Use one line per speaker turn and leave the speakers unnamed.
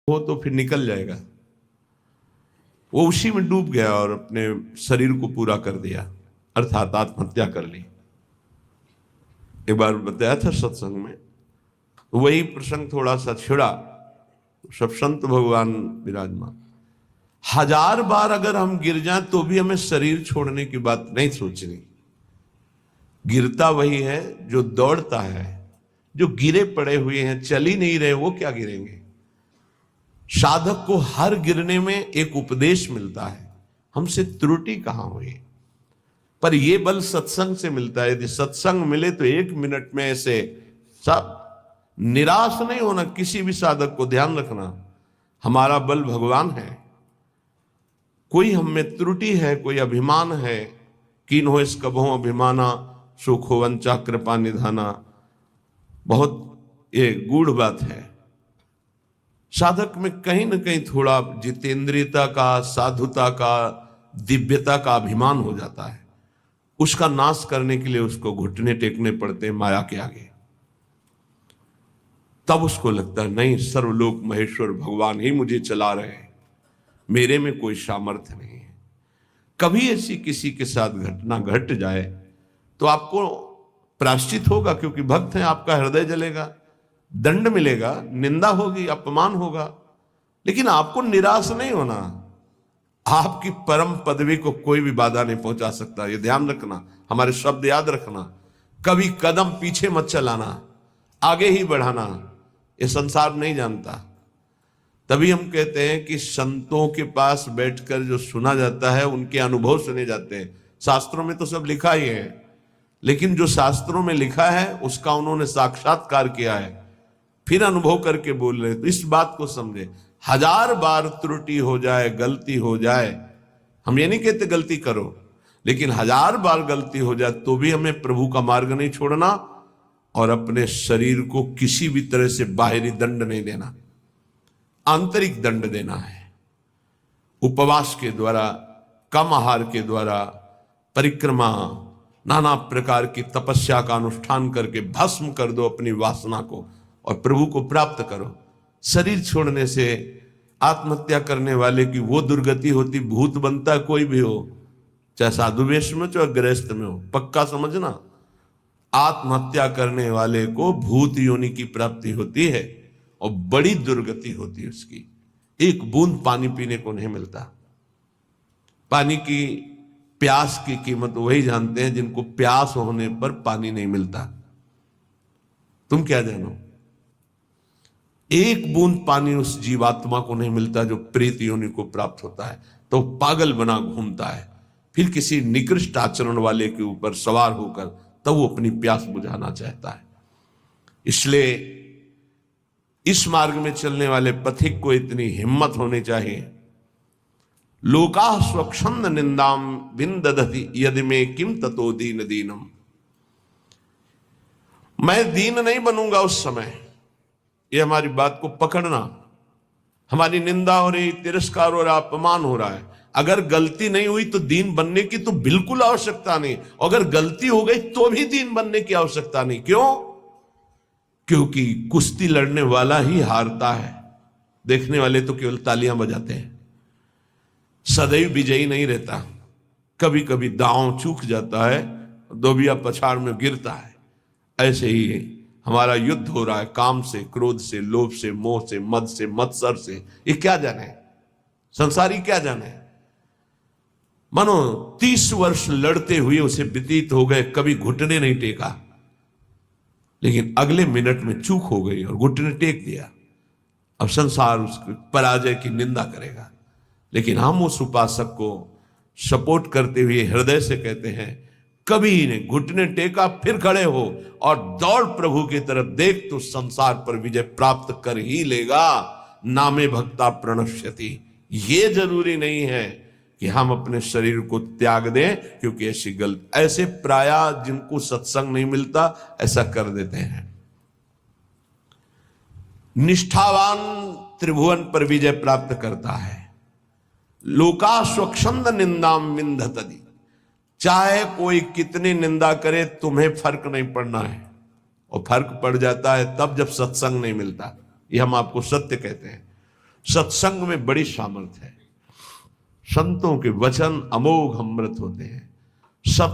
हो तो फिर निकल जाएगा। वो उसी में डूब गया और अपने शरीर को पूरा कर दिया, अर्थात आत्महत्या कर ली। एक बार बताया था सत्संग में, वही प्रसंग थोड़ा सा छिड़ा। सब संत भगवान विराजमान, 1000 बार अगर हम गिर जाएं तो भी हमें शरीर छोड़ने की बात नहीं सोचनी। गिरता वही है जो दौड़ता है, जो गिरे पड़े हुए हैं, चल ही नहीं रहे, वो क्या गिरेंगे। साधक को हर गिरने में एक उपदेश मिलता है, हमसे त्रुटि कहां हुई। पर यह बल सत्संग से मिलता है। यदि सत्संग मिले तो 1 मिनट में ऐसे सब, निराश नहीं होना। किसी भी साधक को ध्यान रखना, हमारा बल भगवान है। कोई हम में त्रुटि है, कोई अभिमान है, कीन हो इस कबहों अभिमाना, सुख हो वंचा कृपा निधाना। बहुत ये गूढ़ बात है। साधक में कहीं ना कहीं थोड़ा जितेंद्रियता का, साधुता का, दिव्यता का अभिमान हो जाता है। उसका नाश करने के लिए उसको घुटने टेकने पड़ते हैं माया के आगे। तब उसको लगता है नहीं, सर्वलोक महेश्वर भगवान ही मुझे चला रहे हैं, मेरे में कोई सामर्थ्य नहीं है। कभी ऐसी किसी के साथ घटना घट जाए तो आपको प्रायश्चित होगा, क्योंकि भक्त हैं, आपका हृदय जलेगा, दंड मिलेगा, निंदा होगी, अपमान होगा, लेकिन आपको निराश नहीं होना। आपकी परम पदवी को कोई भी बाधा नहीं पहुंचा सकता। ये ध्यान रखना, हमारे शब्द याद रखना। कभी कदम पीछे मत चलाना, आगे ही बढ़ाना। ये संसार नहीं जानता। तभी हम कहते हैं कि संतों के पास बैठकर जो सुना जाता है उनके अनुभव सुने जाते हैं। शास्त्रों में तो सब लिखा ही है, लेकिन जो शास्त्रों में लिखा है उसका उन्होंने साक्षात्कार किया है, फिर अनुभव करके बोल रहे। तो इस बात को समझे, 1000 बार त्रुटि हो जाए, गलती हो जाए, हम ये नहीं कहते गलती करो, लेकिन 1000 बार गलती हो जाए तो भी हमें प्रभु का मार्ग नहीं छोड़ना और अपने शरीर को किसी भी तरह से बाहरी दंड नहीं देना, आंतरिक दंड देना है। उपवास के द्वारा, कम आहार के द्वारा, परिक्रमा, नाना प्रकार की तपस्या का अनुष्ठान करके भस्म कर दो अपनी वासना को और प्रभु को प्राप्त करो। शरीर छोड़ने से आत्महत्या करने वाले की वो दुर्गति होती, भूत बनता कोई भी हो, चाहे साधु वेश में चाहे गृहस्थ में हो। पक्का समझना, आत्महत्या करने वाले को भूत योनि की प्राप्ति होती है और बड़ी दुर्गति होती है उसकी। एक बूंद पानी पीने को नहीं मिलता। पानी की प्यास की कीमत वही जानते हैं जिनको प्यास होने पर पानी नहीं मिलता। तुम क्या जानो, एक बूंद पानी उस जीवात्मा को नहीं मिलता जो प्रेत योनि को प्राप्त होता है, तो पागल बना घूमता है। फिर किसी निकृष्ट आचरण वाले के ऊपर सवार होकर तब वो अपनी प्यास बुझाना चाहता है। इसलिए इस मार्ग में चलने वाले पथिक को इतनी हिम्मत होनी चाहिए। लोका स्वच्छंद निंदाम विंदधति यदि में किम ततो दीन दीनम। मैं दीन नहीं बनूंगा उस समय। ये हमारी बात को पकड़ना। हमारी निंदा हो रही, तिरस्कार हो रहा, अपमान हो रहा है, अगर गलती नहीं हुई तो दीन बनने की तो बिल्कुल आवश्यकता नहीं। अगर गलती हो गई तो भी दीन बनने की आवश्यकता नहीं। क्यों? क्योंकि कुश्ती लड़ने वाला ही हारता है, देखने वाले तो केवल तालियां बजाते हैं। सदैव विजयी नहीं रहता, कभी कभी दांव चूक जाता है, दोबिया पछाड़ में गिरता है। ऐसे ही हमारा युद्ध हो रहा है काम से, क्रोध से, लोभ से, मोह से, मद से, मत्सर से। ये क्या जाने, संसारी क्या जाने। मानो 30 वर्ष लड़ते हुए उसे व्यतीत हो गए, कभी घुटने नहीं टेका, लेकिन अगले मिनट में चूक हो गई और घुटने टेक दिया। अब संसार उसकी पराजय की निंदा करेगा, लेकिन हम उस उपासक को सपोर्ट करते हुए हृदय से कहते हैं, कभी ने घुटने टेका, फिर खड़े हो और दौड़ प्रभु की तरफ। देख तो संसार पर विजय प्राप्त कर ही लेगा। नामे भक्ता प्रणश्यति। ये जरूरी नहीं है कि हम अपने शरीर को त्याग दें, क्योंकि ऐसे प्राय जिनको सत्संग नहीं मिलता ऐसा कर देते हैं। निष्ठावान त्रिभुवन पर विजय प्राप्त करता है। लोका स्वच्छंद निंदाम विंधतति। चाहे कोई कितनी निंदा करे, तुम्हें फर्क नहीं पड़ना है। और फर्क पड़ जाता है तब जब सत्संग नहीं मिलता। ये हम आपको सत्य कहते हैं। सत्संग में बड़ी सामर्थ्य है। संतों के वचन अमोघ अमृत होते हैं। सब